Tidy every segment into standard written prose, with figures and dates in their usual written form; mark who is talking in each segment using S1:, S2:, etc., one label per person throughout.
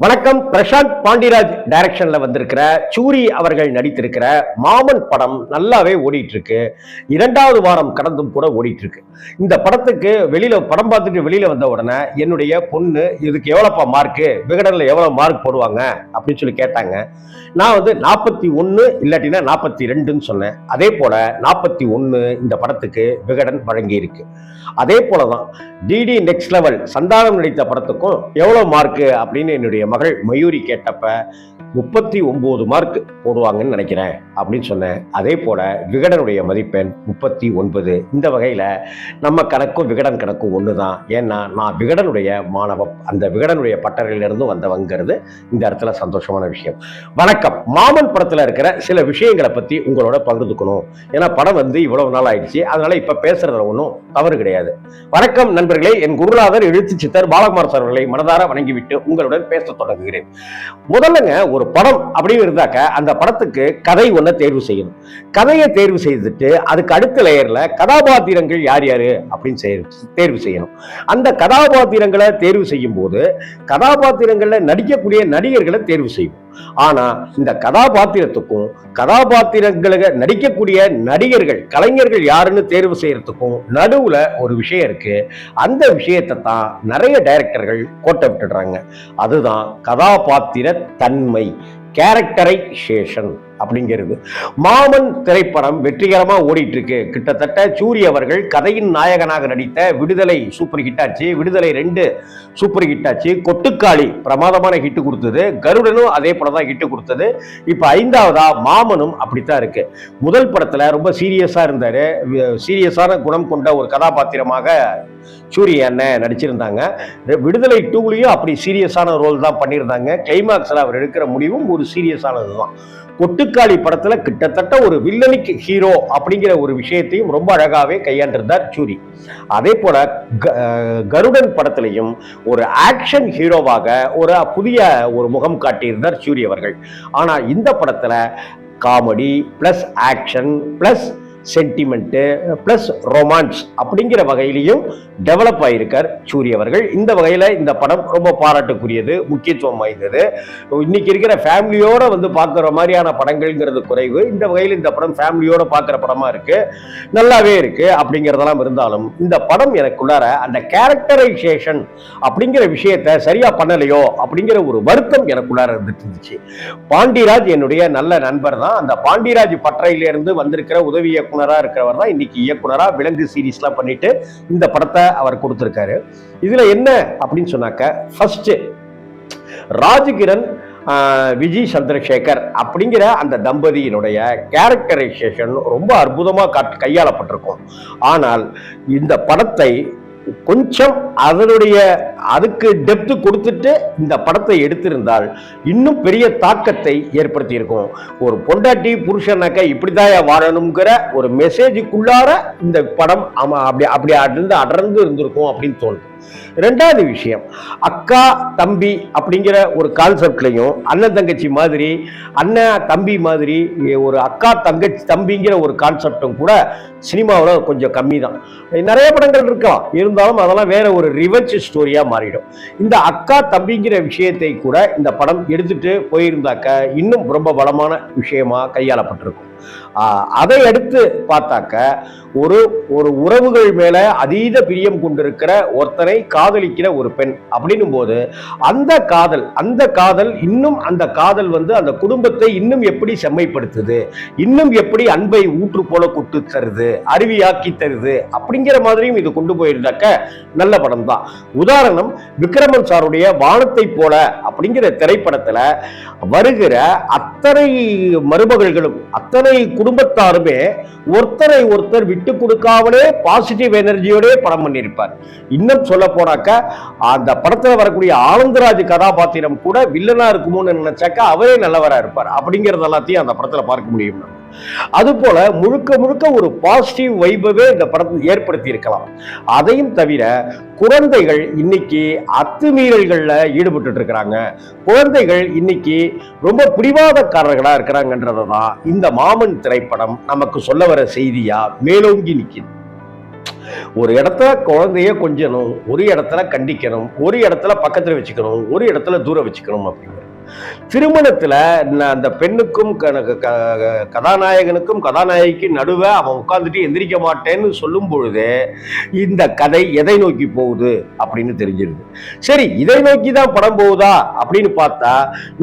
S1: வணக்கம். பிரசாந்த் பாண்டிராஜ் டைரக்ஷன்ல வந்திருக்கிற சூரி அவர்கள் நடித்திருக்கிற மாமன் படம் நல்லாவே ஓடிட்டு இருக்கு. 2வது வாரம் கடந்தும் கூட ஓடிட்டு இருக்கு. இந்த படத்துக்கு படம் பார்த்துட்டு வெளியில வந்த உடனே என்னுடைய பொண்ணு இதுக்கு எவ்வளவுப்பா மார்க்கு, விகடன்ல எவ்வளவு மார்க் போடுவாங்க அப்படின்னு சொல்லி கேட்டாங்க. நான் 41 இல்லாட்டினா 42ன்னு சொன்னேன். அதே போல 41 இந்த படத்துக்கு விகடன் வழங்கி இருக்கு. அதே போலதான் டிடி நெக்ஸ்ட் லெவல் சந்தானம் நடித்த படத்துக்கும் எவ்வளவு மார்க்கு அப்படின்னு என்னுடைய மகள் மயூரி கேட்டப்ப 39 மார்க் போடுவாங்கன்னு நினைக்கிறேன் அப்படின்னு சொன்னேன். அதே போல விகடனுடைய மதிப்பெண் 39. இந்த வகையில நம்ம கணக்கும் விகடன் கணக்கும் ஒண்ணுதான். ஏன்னா நான் விகடனுடைய மாணவம், அந்த விகடனுடைய பட்டறையிலிருந்து வந்தவங்கிறது இந்த இடத்துல சந்தோஷமான விஷயம். வணக்கம். மாமன் படத்துல இருக்கிற சில விஷயங்களை பத்தி உங்களோட பகிர்ந்துக்கணும். ஏன்னா படம் இவ்வளவு நாள் ஆயிடுச்சு, அதனால இப்ப பேசுறதுல ஒன்றும் தவறு கிடையாது. வணக்கம் நண்பர்களே. என் குருநாதர் எழுத்து சித்தர் பாலகுமார் சார் அவர்களை மனதார வணங்கிவிட்டு உங்களுடன் பேச தொடங்குகிறேன். முதல்லங்க, ஒரு படம் அப்படின்னு இருந்தாக்க அந்த படத்துக்கு கதை ஒன்ன தேர்வு செய்யணும். கதையை தேர்வு செய்துட்டு அதுக்கு அடுத்த லேயர்ல கதாபாத்திரங்கள் யார் யாரு அப்படின்னு தேர்வு செய்யணும். அந்த கதாபாத்திரங்களை தேர்வு செய்யும் போது கதாபாத்திரங்கள்ல நடிக்கக்கூடிய நடிகர்களை தேர்வு செய்யும். ஆனா இந்த கதாபாத்திரத்துக்கும் கதாபாத்திரங்களை நடிக்கக்கூடிய நடிகர்கள் கலைஞர்கள் யாருன்னு தேர்வு செய்யறதுக்கும் நடுவுல ஒரு விஷயம் இருக்கு. அந்த விஷயத்தை தான் நிறைய டைரக்டர்கள் கோட்டை விட்டுடுறாங்க. அதுதான் கதாபாத்திர தன்மை, கேரக்டரைசேஷன் அப்படிங்கிறது. மாமன் திரைப்படம் வெற்றிகரமா ஓடிட்டு இருக்கு. கிட்டத்தட்ட சூரி அவர்கள் கதையின் நாயகனாக நடித்த விடுதலை சூப்பர் ஹிட் ஆச்சு, விடுதலை 2 சூப்பர் ஹிட் ஆச்சு, கொட்டுக்காளி பிரமாதமான ஹிட் கொடுத்தது, கருடனும் அதே படம் தான் ஹிட் கொடுத்தது. இப்ப 5வதா மாமனும் அப்படித்தான் இருக்கு. முதல் படத்துல ரொம்ப சீரியஸா இருந்தாரு, சீரியஸான குணம் கொண்ட ஒரு கதாபாத்திரமாக சூரிய அண்ணன் நடிச்சிருந்தாங்க. விடுதலை 2லயும் அப்படி சீரியஸான ரோல் தான் பண்ணியிருந்தாங்க. கிளைமாக்ஸ்ல அவர் எடுக்கிற முடிவும் ஒரு சீரியஸானதுதான். கொட்டுக்காளி படத்துல கிட்டத்தட்ட ஒரு வில்லனிக் ஹீரோ அப்படிங்கிற ஒரு விஷயத்தையும் ரொம்ப அழகாவே கையாண்டிருந்தார் சூரி. அதே போல கருடன் படத்திலையும் ஒரு ஆக்ஷன் ஹீரோவாக ஒரு புதிய ஒரு முகம் காட்டியிருந்தார் சூரி அவர்கள். ஆனா இந்த படத்துல comedy plus action plus sentiment plus romance அப்படிங்கிற வகையிலையும் டெவலப் ஆயிருக்கார் சூரி அவர்கள். இந்த வகையில இந்த படம் ரொம்ப பாராட்டுக்குரியது, முக்கியத்துவம் வாய்ந்தது. இன்னைக்கு இருக்கிற ஃபேமிலியோட பார்க்குற மாதிரியான படங்கள்ங்கிறது குறைவு. இந்த வகையில் இந்த படம் ஃபேமிலியோட பார்க்குற படமா இருக்கு, நல்லாவே இருக்கு. அப்படிங்கிறதெல்லாம் இருந்தாலும் இந்த படம் எனக்குள்ளார அந்த கேரக்டரைசேஷன் அப்படிங்கிற விஷயத்த சரியா பண்ணலையோ அப்படிங்கிற ஒரு வருத்தம் எனக்குள்ளார இருந்துச்சு. பாண்டிராஜ் என்னுடைய நல்ல நண்பர் தான். அந்த பாண்டிராஜ் பட்டறையிலிருந்து வந்திருக்கிற உதவி இயக்குனரா இருக்கிறவர் தான் இன்னைக்கு இயக்குனரா விலங்கு சீரீஸ்லாம் பண்ணிட்டு இந்த படத்தை அவர் கொடுத்திருக்காரு. இதுல என்ன அப்படின்னு சொன்னாக்க, ஃபர்ஸ்ட் ராஜ்கிரண் விஜய் சந்திரசேகர் அப்படிங்கிற அந்த தம்பதியினுடைய கேரக்டரைசேஷன் ரொம்ப அற்புதமா கையாளப்பட்டிருக்கும். ஆனால் இந்த படத்தை கொஞ்சம் அதுக்கு டெப்த் கொடுத்துட்டு இந்த படத்தை எடுத்திருந்தால் இன்னும் பெரிய தாக்கத்தை ஏற்படுத்தி இருக்கும். ஒரு பொண்டாட்டி புருஷனாக்க இப்படிதான் வாழணுங்கிற ஒரு மெசேஜுக்குள்ளார இந்த படம் அப்படி அடர்ந்து இருந்திருக்கும் அப்படின்னு தோணுது. 2வது விஷயம், அக்கா தம்பி அப்படிங்கிற ஒரு கான்செப்ட்லையும் அண்ணன் தங்கச்சி மாதிரி, அண்ணன் தம்பி மாதிரி ஒரு அக்கா தங்கச்சி தம்பிங்கிற ஒரு கான்செப்டும் கூட சினிமாவில் கொஞ்சம் கம்மி தான். நிறைய படங்கள் இருக்கலாம், இருந்தாலும் அதெல்லாம் வேற ஒரு ரிவெஞ்ச் ஸ்டோரியா மாறிடும். இந்த அக்கா தம்பிங்கிற விஷயத்தை கூட இந்த படம் எடுத்துட்டு போயிருந்தாக்க இன்னும் ரொம்ப பலமான விஷயமா கையாளப்பட்டிருக்கும். அதை எடுத்து பார்த்தாக்க ஒரு உறவுகள் மேல அதீத பிரியம் கொண்டிருக்கிற ஒருத்தனை காதலிக்கிற ஒரு பெண் அப்படின்னும் போது அந்த காதல் இன்னும் அந்த காதல் அந்த குடும்பத்தை இன்னும் எப்படி செம்மைப்படுத்துது, இன்னும் எப்படி அன்பை ஊற்று போல கொட்டு தருது, அருவியாக்கி தருது அப்படிங்கிற மாதிரியும் இது கொண்டு போயிருந்தாக்க நல்ல படம் தான். உதாரணம், விக்ரமன் சாருடைய வானத்தை போல அப்படிங்கிற திரைப்படத்துல வருகிற அத்தனை மருமகள்களும் அத்தனை குடும்பத்தாருமே ஒருத்தர் விட்டு கொடுக்காமலே பாசிட்டிவ் எனர்ஜியோட படம் பண்ணியிருப்பார். இன்னும் சொல்ல போனாக்க அந்த படத்துல வரக்கூடிய ஆனந்தராஜ் கதாபாத்திரம் கூட வில்லனா இருக்குமோன்னு நினைச்சாக்க அவரே நல்லவரா இருப்பார். அப்படிங்கறது எல்லாத்தையும் அந்த படத்துல பார்க்க முடியும். அது போல முழுக்க ஒரு பாசிட்டிவ் வைபவே இந்த படத்தை ஏற்படுத்தி இருக்கலாம். அதையும் தவிர குழந்தைகள் இன்னைக்கு அத்துமீறல்கள்ல ஈடுபட்டு இருக்கிறாங்க. குழந்தைகள் இன்னைக்கு ரொம்ப பிடிவாதக்காரர்களா இருக்கிறாங்கன்றதான் இந்த மாமன் திரைப்படம் நமக்கு சொல்ல வர செய்தியா மேலோங்கி நிற்கிது. ஒரு இடத்துல குழந்தைய கொஞ்சணும், ஒரு இடத்துல கண்டிக்கணும், ஒரு இடத்துல பக்கத்துல வச்சுக்கணும், ஒரு இடத்துல தூரம் வச்சுக்கணும் அப்படிங்கிற திருமணத்துல அந்த பெண்ணுக்கும் கதாநாயகனுக்கும் கதாநாயகிக்கு நடுவே அவன் உட்கார்ந்துட்டு எந்திரிக்க மாட்டேன்னு சொல்லும் பொழுது இந்த கதை எதை நோக்கி போகுது அப்படின்னு தெரிஞ்சிருது. சரி, இதை நோக்கி தான் படம் போகுதா அப்படின்னு பார்த்தா,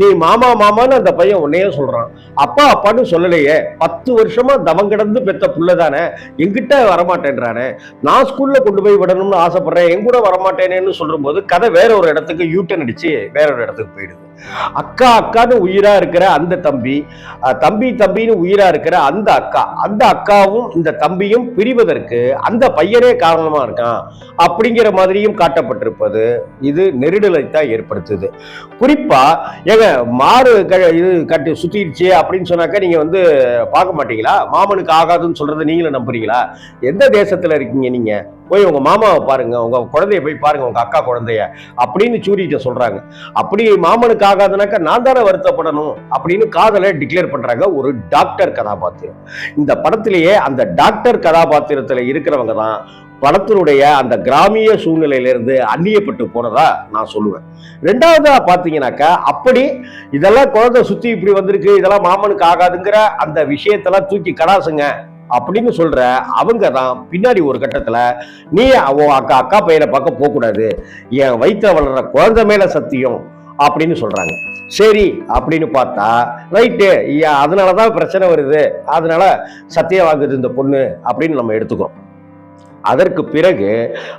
S1: நீ மாமா மாமான்னு அந்த பையன் உன்னையே சொல்றான், அப்பா அப்பான்னு சொல்லலையே, 10 வருஷமா தவம் கிடந்து பெத்த புள்ளதானே, எங்கிட்ட வரமாட்டேன்றானே, நான் ஸ்கூல்ல கொண்டு போய் விடணும்னு ஆசைப்படுறேன், என் கூட வரமாட்டேனேன்னு சொல்ற போது கதை வேற ஒரு இடத்துக்கு யூட்டன் அடிச்சு வேற ஒரு இடத்துக்கு போயிடுது. அக்கா அக்கான்னு உயிரா இருக்கிற அந்த தம்பி, தம்பி தம்பின்னு உயிரா இருக்கிற அந்த அக்கா, அந்த அக்காவும் இந்த தம்பியும் பிரிவதற்கு அந்த பையனே காரணமா இருக்கான் அப்படிங்கிற மாதிரியும் காட்டப்பட்டிருப்பது இது நெருடலை தான் ஏற்படுத்துது. குறிப்பா ஏங்க மாறு இது கட்டி சுத்திடுச்சு அப்படின்னு சொன்னாக்க நீங்க பார்க்க மாட்டீங்களா? மாமனுக்கு ஆகாதுன்னு சொல்றதை நீங்களும் நம்புறீங்களா? எந்த தேசத்துல இருக்கீங்க நீங்க? போய் உங்க மாமாவை பாருங்க, உங்க குழந்தைய போய் பாருங்க, உங்க அக்கா குழந்தைய அப்படின்னு சூரிட்ட சொல்றாங்க. அப்படி மாமனுக்கு ஆகாதுனாக்கா நான் தானே வருத்தப்படணும் அப்படின்னு காதலை டிக்ளேர் பண்றாங்க ஒரு டாக்டர் கதாபாத்திரம். இந்த படத்திலேயே அந்த டாக்டர் கதாபாத்திரத்துல இருக்கிறவங்க தான் படத்தினுடைய அந்த கிராமிய சூழ்நிலையிலிருந்து அந்நியப்பட்டு போனதா நான் சொல்லுவேன். ரெண்டாவதா பாத்தீங்கன்னாக்கா, அப்படி இதெல்லாம் குழந்தை சுத்தி இப்படி வந்திருக்கு, இதெல்லாம் மாமனுக்கு ஆகாதுங்கிற அந்த விஷயத்தெல்லாம் தூக்கி கடாசுங்க அப்படின்னு சொல்ற அவங்க தான் பின்னாடி ஒரு கட்டத்துல நீ அக்கா பையனை பார்க்க போக கூடாது, என் வயிற்றுல வளர்ற குழந்தை மேல சத்தியம் அப்படின்னு சொல்றாங்க. சரி அப்படின்னு பார்த்தா ரைட்டு, அதனாலதான் பிரச்சனை வருது, அதனால சத்தியம் வாங்குது இந்த பொண்ணு அப்படின்னு நம்ம எடுத்துக்கிறோம். அதற்கு பிறகு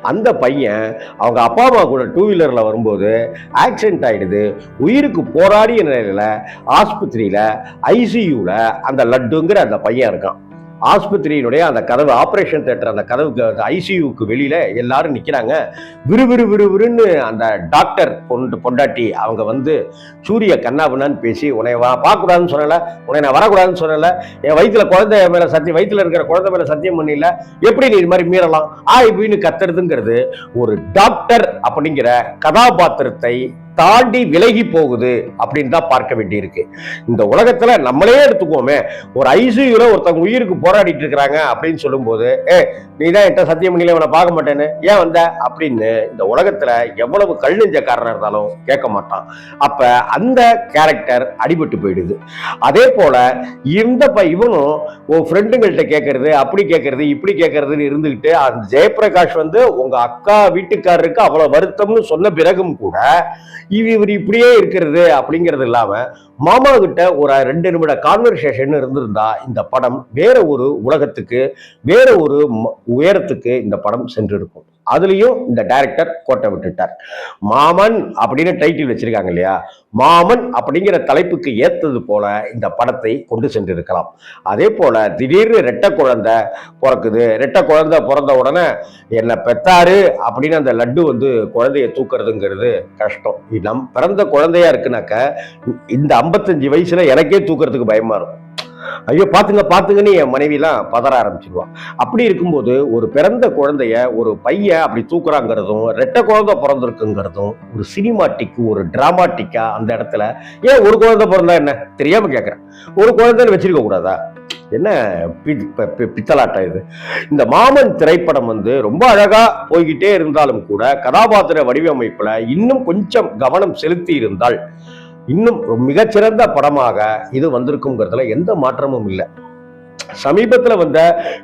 S1: அந்த பையன் அவங்க அப்பா அம்மா கூட 2 வீலர்ல வரும்போது ஆக்சிடென்ட் ஆயிடுது. உயிருக்கு போராடிய நிலையில ஆஸ்பத்திரியில ஐசியூல அந்த லட்டுங்கிற அந்த பையன் இருக்கான். ஆஸ்பத்திரியினுடைய அந்த கதவு, ஆபரேஷன் தியேட்டர் அந்த கதவுக்கு ஐசியூக்கு வெளியில எல்லாரும் நிக்கிறாங்க. விறுவிறுன்னு அந்த டாக்டர் பொண்டாட்டி அவங்க சூரிய கண்ணாபுண்ணான்னு பேசி, உன்னை பார்க்கக்கூடாதுன்னு சொன்னல, உன்னை நான் வரக்கூடாதுன்னு சொன்னல, என் வயிற்றுல குழந்தை மேல சத்தியம், வயிற்றுல இருக்கிற குழந்தை மேல சத்தியம் பண்ணல, எப்படி நீ இது மாதிரி மீறலாம் இப்படின்னு கத்துறதுங்கிறது ஒரு டாக்டர் அப்படிங்கிற கதாபாத்திரத்தை தாண்டி விலகி போகுது அப்படின்னு தான் பார்க்க வேண்டி இருக்கு. இந்த உலகத்துல நம்மளே எடுத்துக்கோமே, ஒரு ஐசியூல ஒருத்தவங்க உயிருக்கு போராடிட்டு இருக்கிறாங்க அப்படின்னு சொல்லும் போது, நீதான் என்கிட்ட சத்தியம் பண்ணல, இவனை பார்க்க மாட்டேன்னு ஏன் வந்த அப்படின்னு இந்த உலகத்துல எவ்வளவு கல் நெஞ்சக்காரனா இருந்தாலும் கேட்க மாட்டான். அப்ப அந்த கேரக்டர் அடிபட்டு போயிடுது. அதே போல இவனும் உன் ஃப்ரெண்டுங்கள்ட்ட கேட்கறது, அப்படி கேட்கறது, இப்படி கேட்கறதுன்னு இருந்துகிட்டு அந்த ஜெயபிரகாஷ் உங்க அக்கா வீட்டுக்காரருக்கு அவ்வளவு வருத்தம்னு சொன்ன பிறகும் கூட இவர் இப்படியே இருக்கிறது அப்படிங்கிறது இல்லாம மாமா கிட்ட ஒரு 2 நிமிட கான்வர்சேஷன் இருந்திருந்தா இந்த படம் வேற ஒரு உலகத்துக்கு, வேற ஒரு உயரத்துக்கு இந்த படம் சென்றிருக்கும். அதுலயும் இந்த டைரக்டர் கோட்டை விட்டுட்டார். மாமன் அப்படின்னு டைட்டில் வச்சிருக்காங்க இல்லையா, மாமன் அப்படிங்கிற தலைப்புக்கு ஏத்தது போல இந்த படத்தை கொண்டு சென்றிருக்கலாம். அதே போல திடீர்னு ரெட்டை குழந்தை பிறக்குது, ரெட்டை குழந்தை பிறந்த உடனே என்ன பெத்தாரு அப்படின்னு அந்த லட்டு குழந்தைய தூக்குறதுங்கிறது கஷ்டம். நம் பிறந்த குழந்தையா இருக்குனாக்க இந்த 55 வயசுல எனக்கே தூக்குறதுக்கு பயமா இருக்கும். ஐயோ பாத்துங்கன்னு என் மனைவிலாம் பதற ஆரம்பிச்சிருவான். அப்படி இருக்கும்போது ஒரு பிறந்த குழந்தைய ஒரு பையன் அப்படி தூக்குறாங்கிறதும், ரெட்டை குழந்தை பிறந்திருக்குங்கிறதும் ஒரு சினிமாட்டிக், ஒரு டிராமாட்டிக்கா அந்த இடத்துல ஏன் ஒரு குழந்தை பிறந்தா என்ன தெரியாம கேட்கிறேன், ஒரு குழந்தைன்னு வச்சிருக்க கூடாதா? என்ன பித்தலாட்டம் இது? இந்த மாமன் திரைப்படம் ரொம்ப அழகா போய்கிட்டே இருந்தாலும் கூட கதாபாத்திர வடிவமைப்புல இன்னும் கொஞ்சம் கவனம் செலுத்தி இருந்தால் இன்னும் மிகச்சிறந்த படமாக இது வந்திருக்குங்கிறதுல எந்த மாற்றமும் இல்லை. சமீபத்தில் வந்த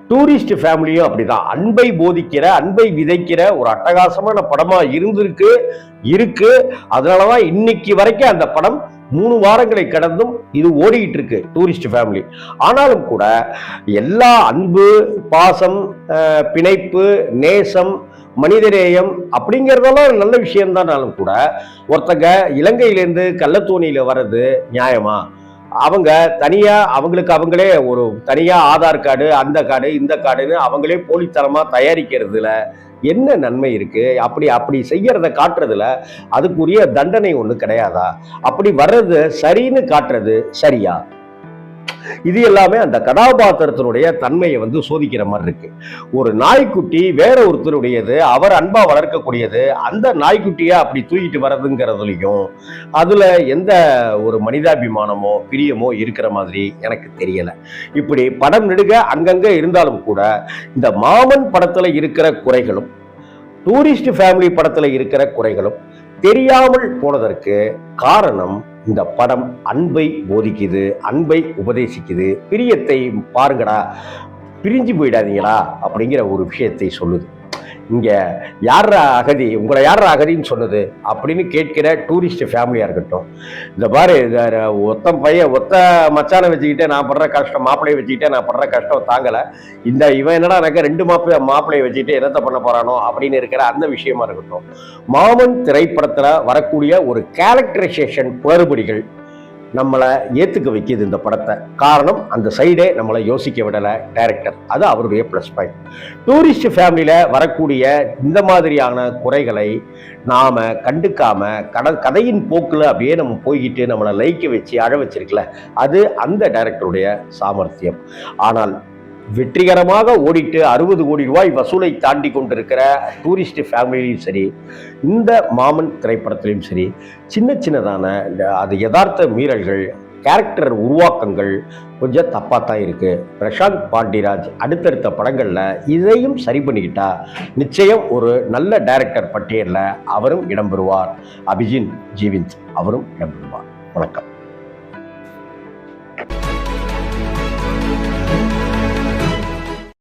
S1: டூரிஸ்ட் ஃபேமிலியும் அப்படிதான் அன்பை போதிக்கிற, அன்பை விதைக்கிற ஒரு அட்டகாசமான படமா இருக்கு. அதனாலதான் இன்னைக்கு வரைக்கும் அந்த படம் 3 வாரங்களை கடந்தும் இது ஓடிக்கிட்டு இருக்கு டூரிஸ்ட் ஃபேமிலி. ஆனாலும் கூட எல்லா அன்பு, பாசம், பிணைப்பு, நேசம், மனிதநேயம் அப்படிங்கிறதெல்லாம் நல்ல விஷயம்தானாலும் கூட ஒருத்தங்க இலங்கையிலேருந்து கள்ளத்தோணியில வர்றது நியாயமா? அவங்க தனியா அவங்களே ஒரு தனியா ஆதார் கார்டு, அந்த கார்டு, இந்த கார்டுன்னு அவங்களே போலித்தனமா தயாரிக்கிறதுல என்ன நன்மை இருக்கு? அப்படி செய்யறத காட்டுறதுல அதுக்குரிய தண்டனை ஒண்ணு கிடையாதா? அப்படி வர்றது சரின்னு காட்டுறது சரியா? இது எல்லாமே அந்த கதாபாத்திரத்தினுடைய தன்மையை வந்து சோதிக்கிற மாதிரி இருக்கு. ஒரு நாய்க்குட்டி வேற ஒருத்தருடையது, அவர் அன்பா வளர்க்கக்கூடியது, அந்த நாய்க்குட்டியை அப்படி தூக்கிட்டு வர்றதுங்கிறதுலையும் அதுல எந்த ஒரு மனிதாபிமானமோ பிரியமோ இருக்கிற மாதிரி எனக்கு தெரியல. இப்படி படம் நெடுக அங்கங்க இருந்தாலும் கூட இந்த மாமன் படத்துல இருக்கிற குறைகளும் டூரிஸ்ட் ஃபேமிலி படத்துல இருக்கிற குறைகளும் தெரியாமல் போனதற்கு காரணம் இந்த படம் அன்பை போதிக்குது, அன்பை உபதேசிக்குது, பிரியத்தை பாருங்கடா, பிரிஞ்சு போயிடாதீங்களா அப்படிங்கிற ஒரு விஷயத்தை சொல்லுது. இங்க யாரா அகதி, உங்களை யாரா அகதின்னு சொன்னது அப்படின்னு கேட்கிற டூரிஸ்ட் ஃபேமிலியா இருக்கட்டும், இந்த பாரு ஒத்த மச்சானை வச்சுக்கிட்டே நான் படுற கஷ்டம், மாப்பிள்ளையை வச்சுக்கிட்டே நான் படுற கஷ்டம் தாங்கல, இவன் என்னடா எனக்கு 2 மாப்பிள்ளையை வச்சுக்கிட்டு என்னத்தை பண்ண போறானோ அப்படின்னு இருக்கிற அந்த விஷயமா இருக்கட்டும், மாமன் திரைப்படத்துல வரக்கூடிய ஒரு கேரக்டரைசேஷன் குளறுபடிகள் நம்மளை ஏத்துக்க வைக்கிது இந்த படத்தை. காரணம் அந்த சைடே நம்மளை யோசிக்க விடலை டைரக்டர். அது அவருடைய ப்ளஸ் பாயிண்ட். டூரிஸ்ட் ஃபேமிலியில வரக்கூடிய இந்த மாதிரியான குறைகளை நாம கண்டுக்காம கதையின் போக்குல அப்படியே நம்ம போய்கிட்டு நம்மளை லைக்க வச்சு அழ வச்சிருக்கல, அது அந்த டைரக்டருடைய சாமர்த்தியம். ஆனால் வெற்றிகரமாக ஓடிட்டு 60 கோடி ரூபாய் வசூலை தாண்டி கொண்டிருக்கிற டூரிஸ்ட் ஃபேமிலியும் சரி, இந்த மாமன் திரைப்படத்திலையும் சரி, சின்னதான அது யதார்த்த மீறல்கள், கேரக்டர் உருவாக்கங்கள் கொஞ்சம் தப்பாக தான் இருக்கு. பிரசாந்த் பாண்டிராஜ் அடுத்தடுத்த படங்கள்ல இதையும் சரி பண்ணிக்கிட்டா நிச்சயம் ஒரு நல்ல டைரக்டர் பட்டியலில் அவரும் இடம்பெறுவார். அபிஜின் ஜீவிந்த் அவரும் இடம்பெறுவார். வணக்கம்.